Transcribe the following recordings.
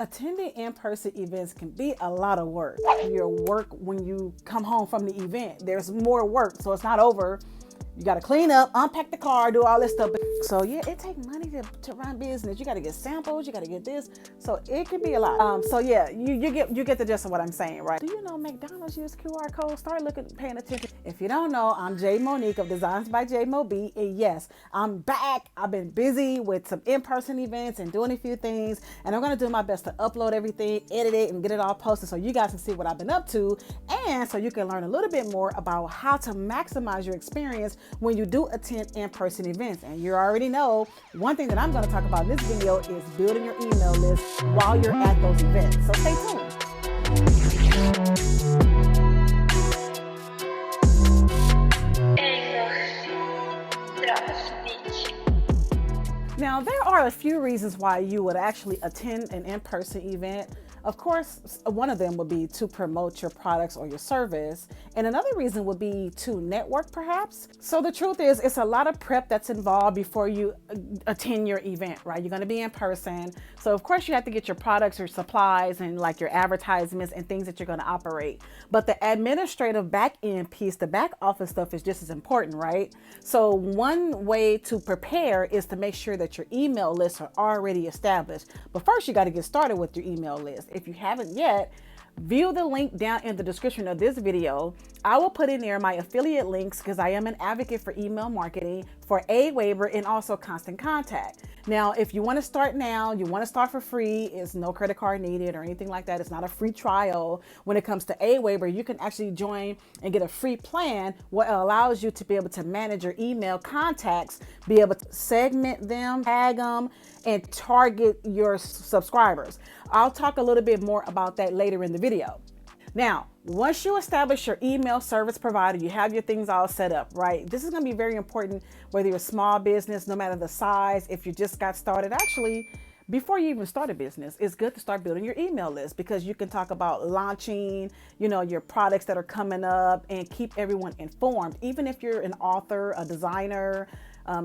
Attending in-person events can be a lot of work. Your work when you come home from the event, there's more work, so it's not over. You got to clean up, unpack the car, do all this stuff. So yeah, it takes money to run business. You got to get samples, you got to get this. So it can be a lot. So yeah, you get the gist of what I'm saying, right? Do you know McDonald's use QR codes? Start paying attention. If you don't know, I'm J Monique of Designs by J Mo B, and yes, I'm back. I've been busy with some in-person events and doing a few things, and I'm gonna do my best to upload everything, edit it, and get it all posted so you guys can see what I've been up to, and so you can learn a little bit more about how to maximize your experience when you do attend in-person events. And you already know, one thing that I'm going to talk about in this video is building your email list while you're at those events. So stay tuned. Now, there are a few reasons why you would actually attend an in-person event. Of course, one of them would be to promote your products or your service. And another reason would be to network, perhaps. So the truth is, it's a lot of prep that's involved before you attend your event, right? You're going to be in person. So of course you have to get your products, your supplies, and like your advertisements and things that you're going to operate. But the administrative back end piece, the back office stuff is just as important, right? So one way to prepare is to make sure that your email lists are already established. But first you got to get started with your email list. If you haven't yet, view the link down in the description of this video. I will put in there my affiliate links because I am an advocate for email marketing, for Aweber, and also Constant Contact. Now, if you want to start now, you want to start for free, it's no credit card needed or anything like that. It's not a free trial. When it comes to Aweber, you can actually join and get a free plan, what allows you to be able to manage your email contacts, be able to segment them, tag them, and target your subscribers. I'll talk a little bit more about that later in the video. Now, once you establish your email service provider, you have your things all set up, right? This is going to be very important, whether you're a small business, no matter the size, if you just got started. Actually, before you even start a business, it's good to start building your email list because you can talk about launching, your products that are coming up and keep everyone informed. Even if you're an author, a designer,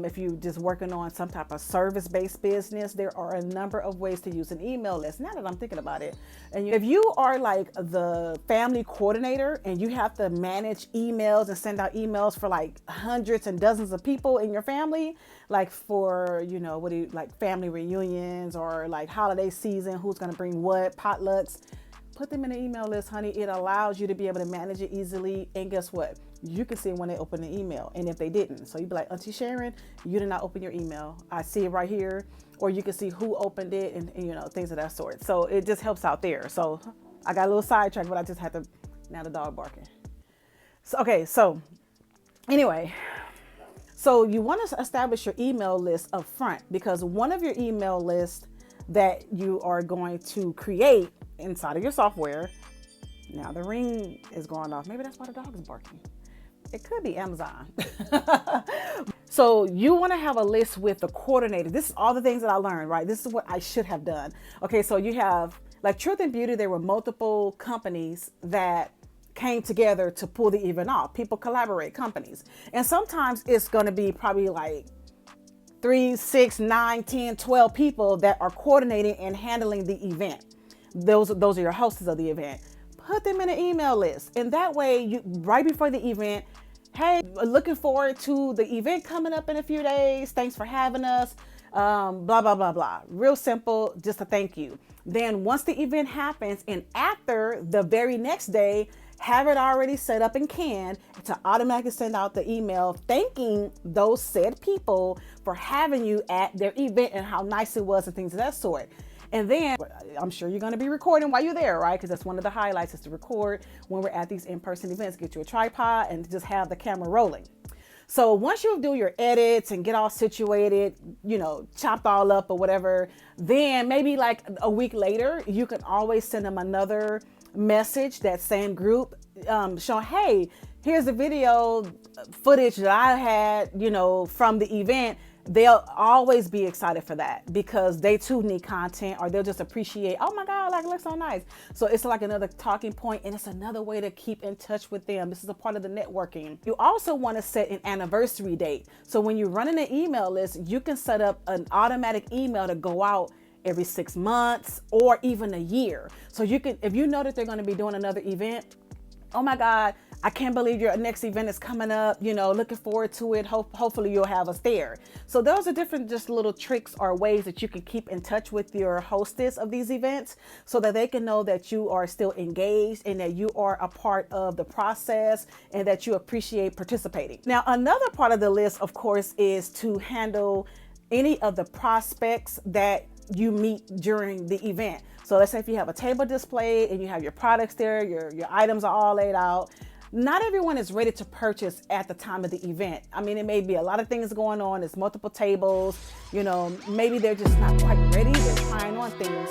if you're just working on some type of service-based business, there are a number of ways to use an email list. Now that I'm thinking about it, and if you are like the family coordinator and you have to manage emails and send out emails for like hundreds and dozens of people in your family, like for, like family reunions or like holiday season, who's going to bring what, potlucks, put them in an email list, honey. It allows you to be able to manage it easily. And guess what? You can see when they open the email and if they didn't. So you'd be like, Auntie Sharon, you did not open your email. I see it right here. Or you can see who opened it and things of that sort. So it just helps out there. So I got a little sidetracked, but I just had to, now the dog barking. So, okay. So anyway, so you want to establish your email list up front because one of your email lists that you are going to create inside of your software. Now the ring is going off. Maybe that's why the dog is barking. It could be Amazon. So you want to have a list with the coordinator. This is all the things that I learned, right? This is what I should have done. Okay, so you have like Truth and Beauty. There were multiple companies that came together to pull the event off. People collaborate, companies. And sometimes it's going to be probably like 3, 6, 9, 10, 12 people that are coordinating and handling the event. Those are your hosts of the event. Put them in an email list. And that way, you right before the event, hey, looking forward to the event coming up in a few days. Thanks for having us. Blah, blah, blah, blah. Real simple, just a thank you. Then once the event happens and after the very next day, have it already set up and canned to automatically send out the email thanking those said people for having you at their event and how nice it was and things of that sort. And then I'm sure you're going to be recording while you're there, right? Because that's one of the highlights is to record when we're at these in-person events. Get you a tripod and just have the camera rolling. So once you do your edits and get all situated, chopped all up or whatever, then maybe like a week later, you can always send them another message, that same group, showing, hey, here's the video footage that I had, from the event. They'll always be excited for that because they too need content, or they'll just appreciate, oh my God, like it looks so nice. So it's like another talking point and it's another way to keep in touch with them. This is a part of the networking. You also want to set an anniversary date. So when you're running an email list, you can set up an automatic email to go out every 6 months, or even a year. So you can, if you know that they're going to be doing another event, oh my God, I can't believe your next event is coming up, you know, looking forward to it. Hopefully you'll have us there. So those are different just little tricks or ways that you can keep in touch with your hostess of these events so that they can know that you are still engaged and that you are a part of the process and that you appreciate participating. Now, another part of the list, of course, is to handle any of the prospects that you meet during the event. So let's say if you have a table display and you have your products there, your items are all laid out. Not everyone is ready to purchase at the time of the event. I mean, it may be a lot of things going on. There's multiple tables, you know, maybe they're just not quite ready. They're trying on things.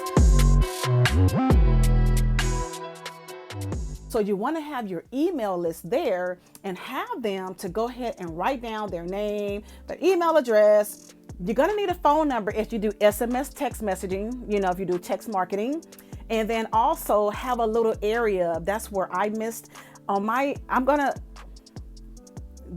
So you want to have your email list there and have them to go ahead and write down their name, their email address. You're going to need a phone number if you do SMS text messaging, you know, if you do text marketing. And then also have a little area. That's where I missed on I'm going to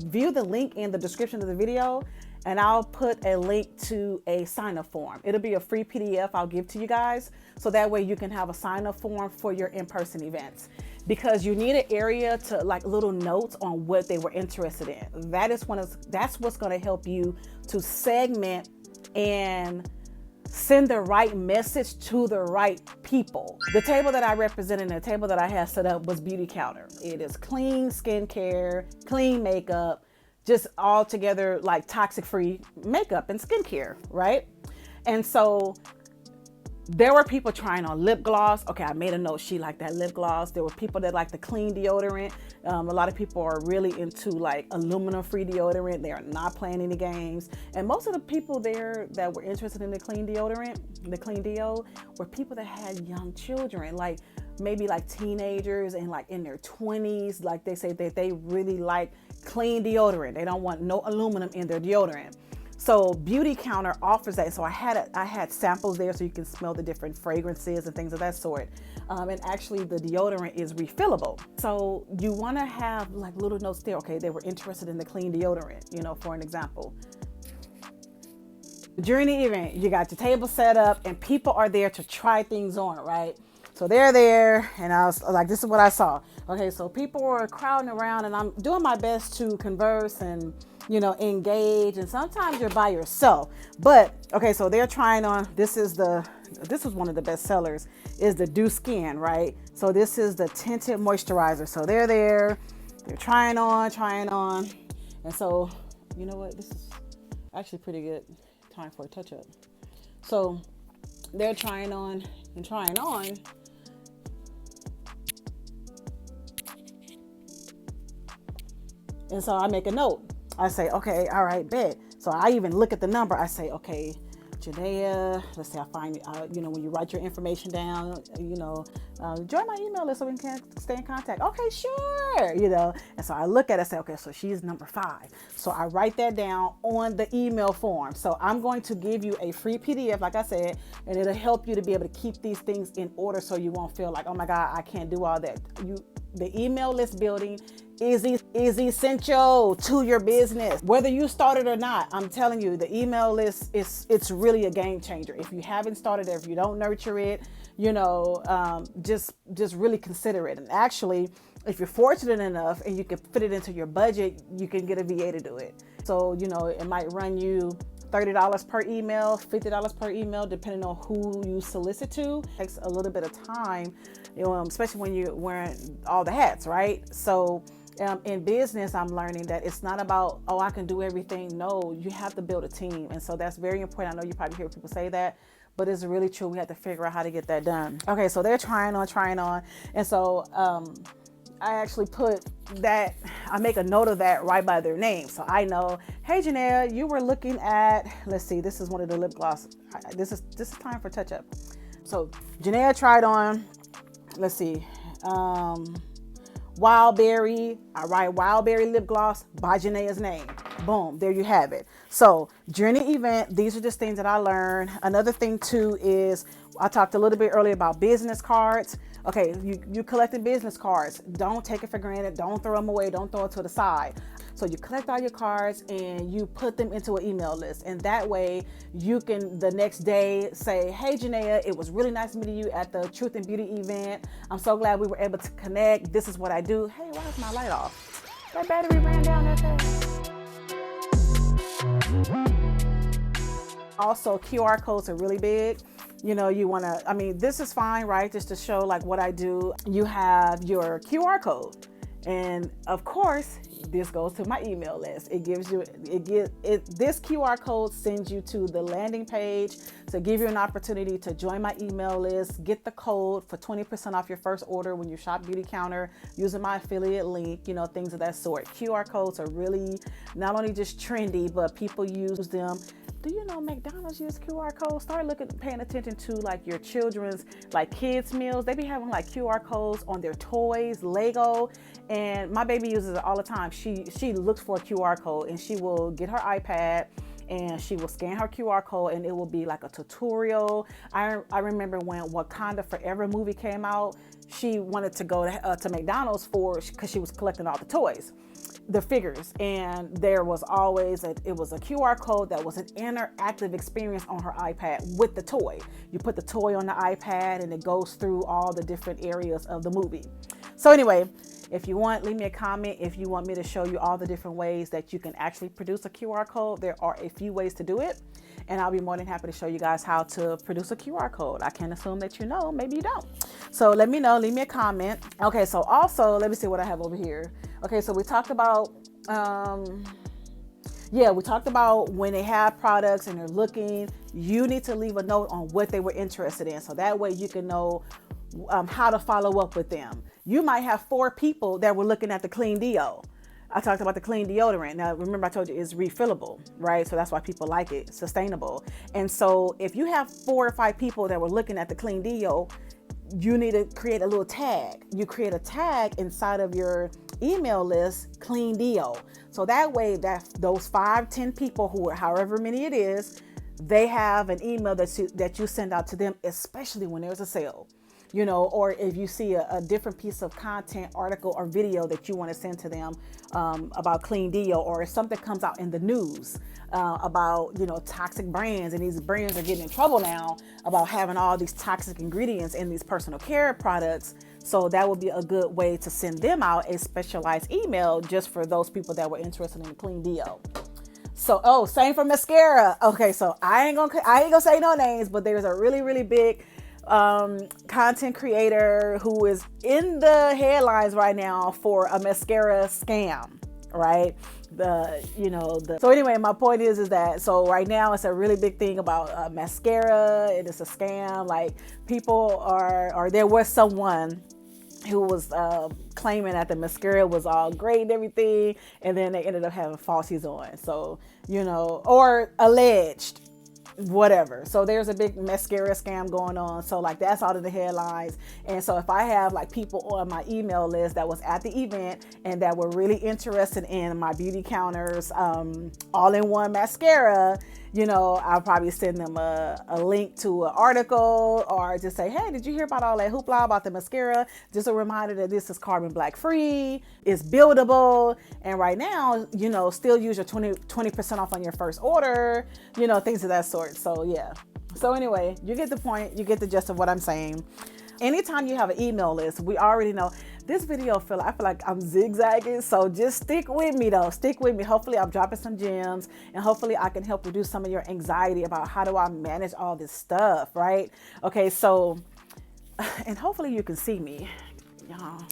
view the link in the description of the video, and I'll put a link to a sign-up form. It'll be a free PDF I'll give to you guys. So that way you can have a sign-up form for your in-person events, because you need an area to like little notes on what they were interested in. That's what's going to help you to segment and send the right message to the right people. The table that I represented and the table that I had set up was Beauty Counter. It is clean skincare, clean makeup, just all together like toxic free makeup and skincare, right? And so there were people trying on lip gloss. Okay, I made a note, she liked that lip gloss. There were people that like the clean deodorant. A lot of people are really into like aluminum free deodorant. They are not playing any games. And most of the people there that were interested in the clean deodorant, the clean deo, were people that had young children, like maybe like teenagers and like in their 20s. Like they say that they really like clean deodorant. They don't want no aluminum in their deodorant. So Beauty Counter offers that. So I had samples there so you can smell the different fragrances and things of that sort. And actually the deodorant is refillable. So you want to have like little notes there. Okay, they were interested in the clean deodorant, you know, for an example. During the event, you got your table set up and people are there to try things on, right? So they're there and I was like, this is what I saw. Okay, so people were crowding around and I'm doing my best to converse and, you know, engage. And sometimes you're by yourself. But, okay, so they're trying on, this was one of the best sellers, is the Dew Skin, right? So this is the tinted moisturizer. So they're there, they're trying on. And so, you know what, this is actually pretty good time for a touch-up. So they're trying on. And so I make a note. I say, okay, all right, bet. So I even look at the number. I say, okay, Janaea, let's say I find, you know, when you write your information down, you know, join my email list so we can stay in contact. Okay, sure, you know. And so I look at it and say, okay, so she's number 5. So I write that down on the email form. So I'm going to give you a free PDF, like I said, and it'll help you to be able to keep these things in order so you won't feel like, oh my God, I can't do all that. The email list building is essential to your business, whether you start it or not. I'm telling you, the email list it's really a game changer. If you haven't started it, if you don't nurture it, you know, just really consider it. And actually, if you're fortunate enough and you can fit it into your budget, you can get a VA to do it. So, you know, it might run you $30 per email, $50 per email, depending on who you solicit to. It takes a little bit of time, you know, especially when you're wearing all the hats, right? So in business, I'm learning that it's not about, oh, I can do everything. No, you have to build a team. And so that's very important. I know you probably hear people say that, but it's really true. We have to figure out how to get that done. Okay, so they're trying on. And so I actually put that, I make a note of that right by their name. So I know, hey, Janaea, you were looking at, let's see, this is one of the lip gloss. This is time for touch up. So Janaea tried on, let's see, Wildberry. I write Wildberry lip gloss by Janaea's name. Boom, there you have it. So during the event, these are just things that I learned. Another thing too is I talked a little bit earlier about business cards. Okay, you collecting business cards. Don't take it for granted. Don't throw them away. Don't throw it to the side. So you collect all your cards and you put them into an email list. And that way you can the next day say, hey, Janaea, it was really nice meeting you at the Truth and Beauty event. I'm so glad we were able to connect. This is what I do. Hey, why is my light off? That battery ran down that fast. Also, QR codes are really big. You know, you want to, I mean, this is fine, right? Just to show like what I do. You have your QR code. And of course, this goes to my email list. This QR code sends you to the landing page to give you an opportunity to join my email list, get the code for 20% off your first order when you shop Beauty Counter using my affiliate link, you know, things of that sort. QR codes are really not only just trendy, but people use them. Do you know McDonald's use QR codes? Start paying attention to like your children's like kids meals. They be having like QR codes on their toys, Lego, and my baby uses it all the time. She looks for a QR code and she will get her iPad and she will scan her QR code and it will be like a tutorial. I remember when Wakanda Forever movie came out, she wanted to go to McDonald's because she was collecting all the toys, the figures, and there was always it was a QR code that was an interactive experience on her iPad with the toy. You put the toy on the iPad and it goes through all the different areas of the movie. So anyway, if you want, leave me a comment if you want me to show you all the different ways that you can actually produce a QR code. There are a few ways to do it, and I'll be more than happy to show you guys how to produce a QR code. I can assume that you know, maybe you don't. So let me know, leave me a comment. Okay, so also, let me see what I have over here. Okay, so we talked about, we talked about when they have products and they're looking, you need to leave a note on what they were interested in. So that way you can know how to follow up with them. You might have 4 people that were looking at the clean deo. I talked about the clean deodorant. Now, remember I told you it's refillable, right? So that's why people like it, sustainable. And so if you have 4 or 5 people that were looking at the clean deo, you need to create a little tag. You create a tag inside of your email list, clean deo. So that way that those 5, 10 people who are however many it is, they have an email that you send out to them, especially when there's a sale. You know, or if you see a different piece of content, article, or video that you want to send to them about clean deo, or if something comes out in the news about, you know, toxic brands, and these brands are getting in trouble now about having all these toxic ingredients in these personal care products. So that would be a good way to send them out a specialized email just for those people that were interested in the clean deo. So, same for mascara. Okay, so I ain't gonna say no names, but there's a really, really big content creator who is in the headlines right now for a mascara scam, right? So anyway, my point is that, so right now it's a really big thing about mascara, and it's a scam. Like people or there was someone who was claiming that the mascara was all great and everything, and then they ended up having falsies on. So, you know, or alleged, whatever. So there's a big mascara scam going on. So like that's all of the headlines. And so if I have like people on my email list that was at the event and that were really interested in my Beauty Counters all-in-one mascara, you know, I'll probably send them a link to an article, or just say, hey, did you hear about all that hoopla about the mascara? Just a reminder that this is carbon black free, it's buildable, and right now, you know, still use your 20% off on your first order, you know, things of that sort. So yeah. So anyway, you get the point, you get the gist of what I'm saying. Anytime you have an email list, we already know this video, I feel like I'm zigzagging. So just stick with me though. Stick with me. Hopefully I'm dropping some gems, and hopefully I can help reduce some of your anxiety about how do I manage all this stuff, right? Okay, so, and hopefully you can see me. Y'all,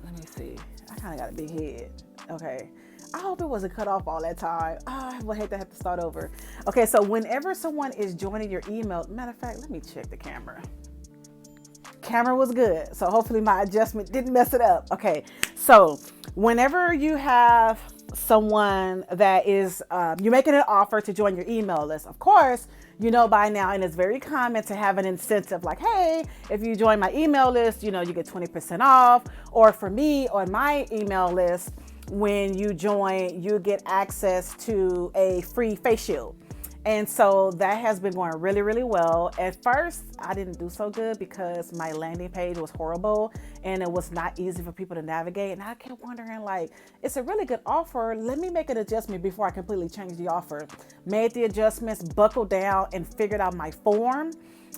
let me see. I kind of got a big head. Okay. I hope it wasn't cut off all that time. I would hate to have to start over. Okay, so whenever someone is joining your email, matter of fact, let me check the camera. Camera was good, so hopefully my adjustment didn't mess it up. Okay, so whenever you have someone that is you're making an offer to join your email list, of course you know by now, and it's very common to have an incentive like, hey, if you join my email list, you know, you get 20% off. Or for me, on my email list, when you join, you get access to a free face shield. And so that has been going really, really well. At first, I didn't do so good because my landing page was horrible and it was not easy for people to navigate. And I kept wondering, like, it's a really good offer. Let me make an adjustment before I completely change the offer. Made the adjustments, buckled down, and figured out my form.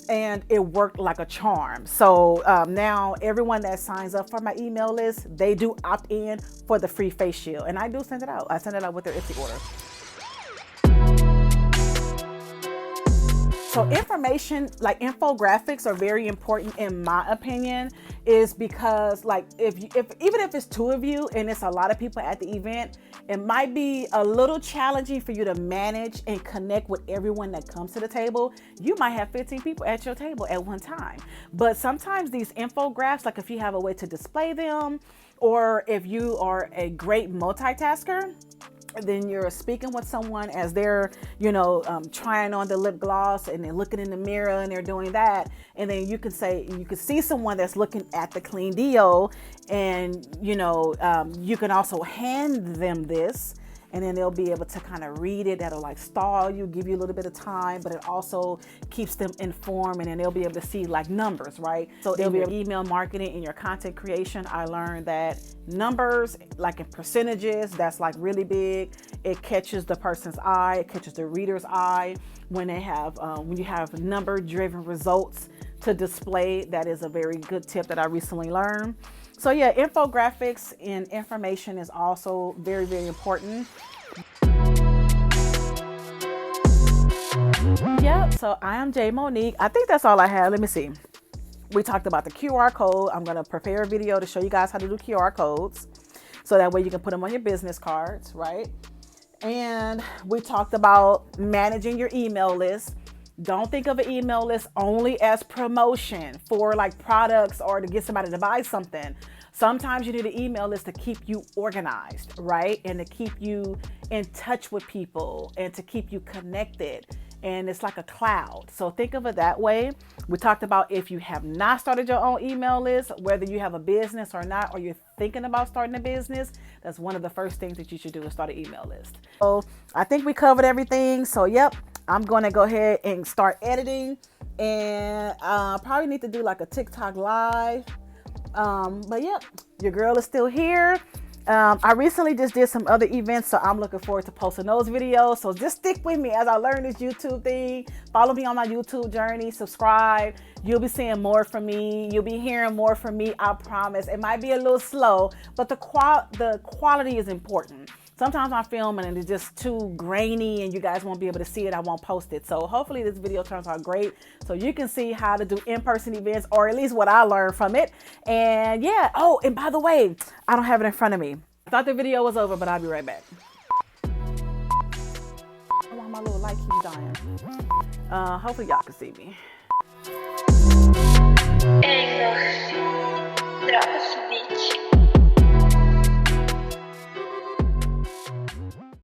And it worked like a charm. So now everyone that signs up for my email list, they do opt in for the free face shield. And I do send it out. I send it out with their Etsy order. So information, like infographics, are very important in my opinion, is because like even if it's 2 of you and it's a lot of people at the event, it might be a little challenging for you to manage and connect with everyone that comes to the table. You might have 15 people at your table at one time. But sometimes these infographics, like if you have a way to display them, or if you are a great multitasker, then you're speaking with someone as they're, trying on the lip gloss and they're looking in the mirror and they're doing that. And then you can see someone that's looking at the clean deal, and, you can also hand them this, and then they'll be able to kind of read it. That'll like stall you, give you a little bit of time, but it also keeps them informed, and then they'll be able to see like numbers, right? So they'll be able to email marketing in your content creation. I learned that numbers, like in percentages, that's like really big. It catches the person's eye, it catches the reader's eye when they have, when you have number-driven results to display. That is a very good tip that I recently learned. So yeah, infographics and information is also very, very important. Yep, so I am J Monique. I think that's all I have. Let me see. We talked about the QR code. I'm gonna prepare a video to show you guys how to do QR codes, so that way you can put them on your business cards, right? And we talked about managing your email list. Don't think of an email list only as promotion for like products or to get somebody to buy something. Sometimes you need an email list to keep you organized, right? And to keep you in touch with people and to keep you connected. And it's like a cloud. So think of it that way. We talked about if you have not started your own email list, whether you have a business or not, or you're thinking about starting a business, that's one of the first things that you should do is start an email list. So I think we covered everything. So yep. I'm going to go ahead and start editing, and probably need to do like a TikTok live. But yeah, your girl is still here. I recently just did some other events, so I'm looking forward to posting those videos. So just stick with me as I learn this YouTube thing. Follow me on my YouTube journey, subscribe. You'll be seeing more from me. You'll be hearing more from me. I promise. It might be a little slow, but the quality is important. Sometimes I'm filming and it's just too grainy and you guys won't be able to see it. I won't post it. So hopefully this video turns out great so you can see how to do in-person events, or at least what I learned from it. And yeah, oh, and by the way, I don't have it in front of me. I thought the video was over, but I'll be right back. Oh, my little light keeps dying. Hopefully y'all can see me.